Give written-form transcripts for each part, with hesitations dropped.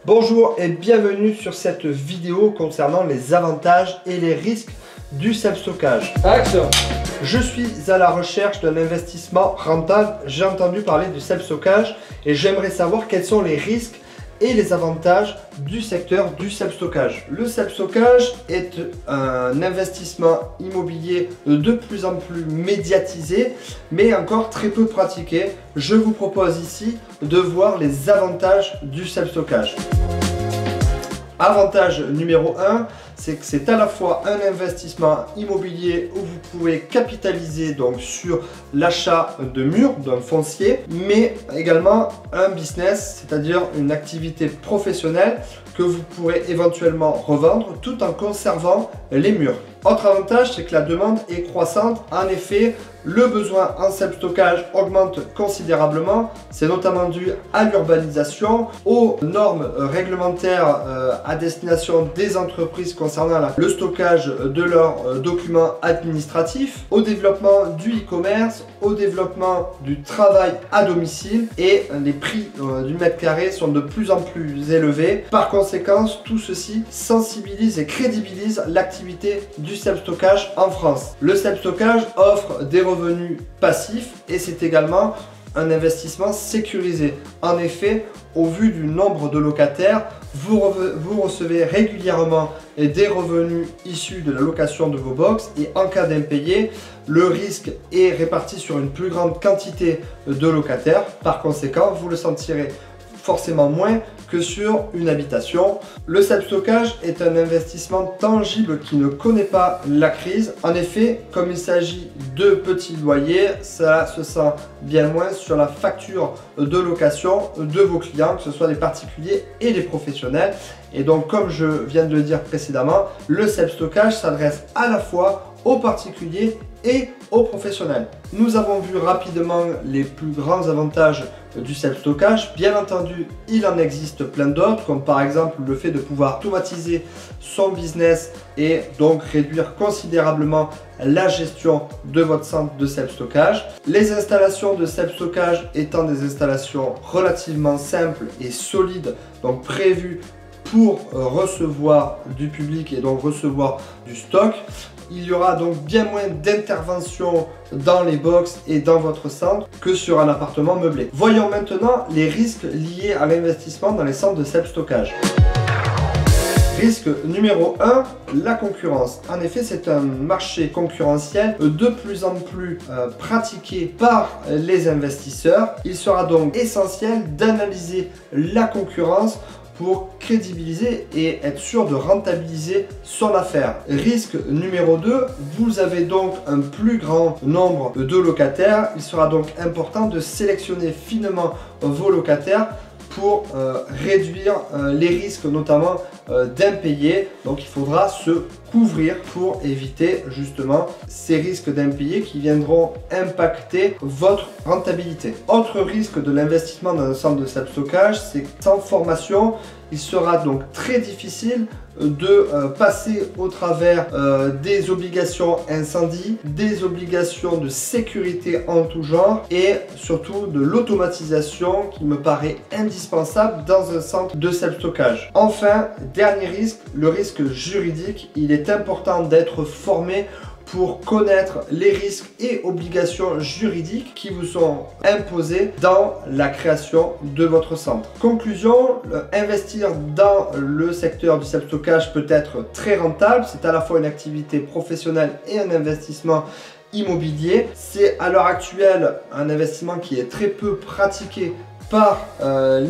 Bonjour et bienvenue sur cette vidéo concernant les avantages et les risques du self-stockage. Action. Je suis à la recherche d'un investissement rentable. J'ai entendu parler du self-stockage et j'aimerais savoir quels sont les risques et les avantages du secteur du self-stockage. Le self-stockage est un investissement immobilier de plus en plus médiatisé, mais encore très peu pratiqué. Je vous propose ici de voir les avantages du self-stockage. Avantage numéro 1, c'est que c'est à la fois un investissement immobilier où vous pouvez capitaliser donc sur l'achat de murs, d'un foncier, mais également un business, c'est-à-dire une activité professionnelle que vous pourrez éventuellement revendre tout en conservant les murs. Autre avantage, c'est que la demande est croissante. En effet, le besoin en self-stockage augmente considérablement. C'est notamment dû à l'urbanisation, aux normes réglementaires à destination des entreprises concernant le stockage de leurs documents administratifs, au développement du e-commerce, au développement du travail à domicile, et les prix du mètre carré sont de plus en plus élevés. Par conséquent, tout ceci sensibilise et crédibilise l'activité du self-stockage en France. Le self-stockage offre des revenus passifs et c'est également un investissement sécurisé. En effet, au vu du nombre de locataires, vous recevez régulièrement des revenus issus de la location de vos box, et en cas d'impayé, le risque est réparti sur une plus grande quantité de locataires. Par conséquent, vous le sentirez forcément moins que sur une habitation. Le self-stockage est un investissement tangible qui ne connaît pas la crise. En effet, comme il s'agit de petits loyers, ça se sent bien moins sur la facture de location de vos clients, que ce soit des particuliers et des professionnels. Et donc, comme je viens de le dire précédemment, le self-stockage s'adresse à la fois aux particuliers et aux professionnels. Nous avons vu rapidement les plus grands avantages du self-stockage. Bien entendu, il en existe plein d'autres, comme par exemple le fait de pouvoir automatiser son business et donc réduire considérablement la gestion de votre centre de self-stockage. Les installations de self-stockage étant des installations relativement simples et solides, donc prévues pour recevoir du public et donc recevoir du stock. Il y aura donc bien moins d'intervention dans les box et dans votre centre que sur un appartement meublé. Voyons maintenant les risques liés à l'investissement dans les centres de self-stockage. Risque numéro 1, la concurrence. En effet, c'est un marché concurrentiel de plus en plus pratiqué par les investisseurs. Il sera donc essentiel d'analyser la concurrence pour crédibiliser et être sûr de rentabiliser son affaire. Risque numéro 2, vous avez donc un plus grand nombre de locataires. Il sera donc important de sélectionner finement vos locataires pour réduire les risques, notamment d'impayés. Donc il faudra se couvrir pour éviter justement ces risques d'impayés qui viendront impacter votre rentabilité. Autre risque de l'investissement dans un centre de self-stockage, c'est que sans formation, il sera donc très difficile de passer au travers des obligations incendie, des obligations de sécurité en tout genre et surtout de l'automatisation qui me paraît indispensable dans un centre de self-stockage. Enfin, dernier risque, le risque juridique. Il est important d'être formé pour connaître les risques et obligations juridiques qui vous sont imposés dans la création de votre centre. Conclusion, investir dans le secteur du self-stockage peut être très rentable. C'est à la fois une activité professionnelle et un investissement immobilier. C'est à l'heure actuelle un investissement qui est très peu pratiqué par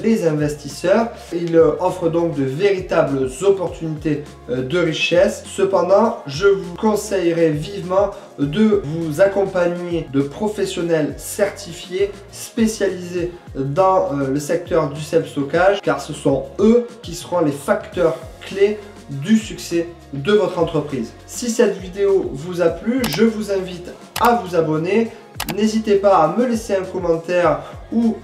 les investisseurs. Il offre donc de véritables opportunités de richesse. Cependant, je vous conseillerais vivement de vous accompagner de professionnels certifiés spécialisés dans le secteur du self-stockage, car ce sont eux qui seront les facteurs clés du succès de votre entreprise. Si cette vidéo vous a plu, je vous invite à vous abonner. N'hésitez pas à me laisser un commentaire ou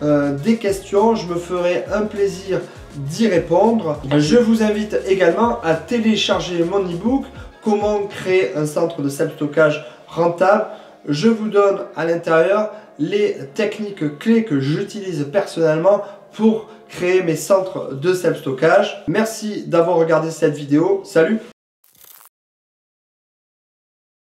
des questions, je me ferai un plaisir d'y répondre. Je vous invite également à télécharger mon e-book « Comment créer un centre de self-stockage rentable ». Je vous donne à l'intérieur les techniques clés que j'utilise personnellement pour créer mes centres de self-stockage. Merci d'avoir regardé cette vidéo. Salut!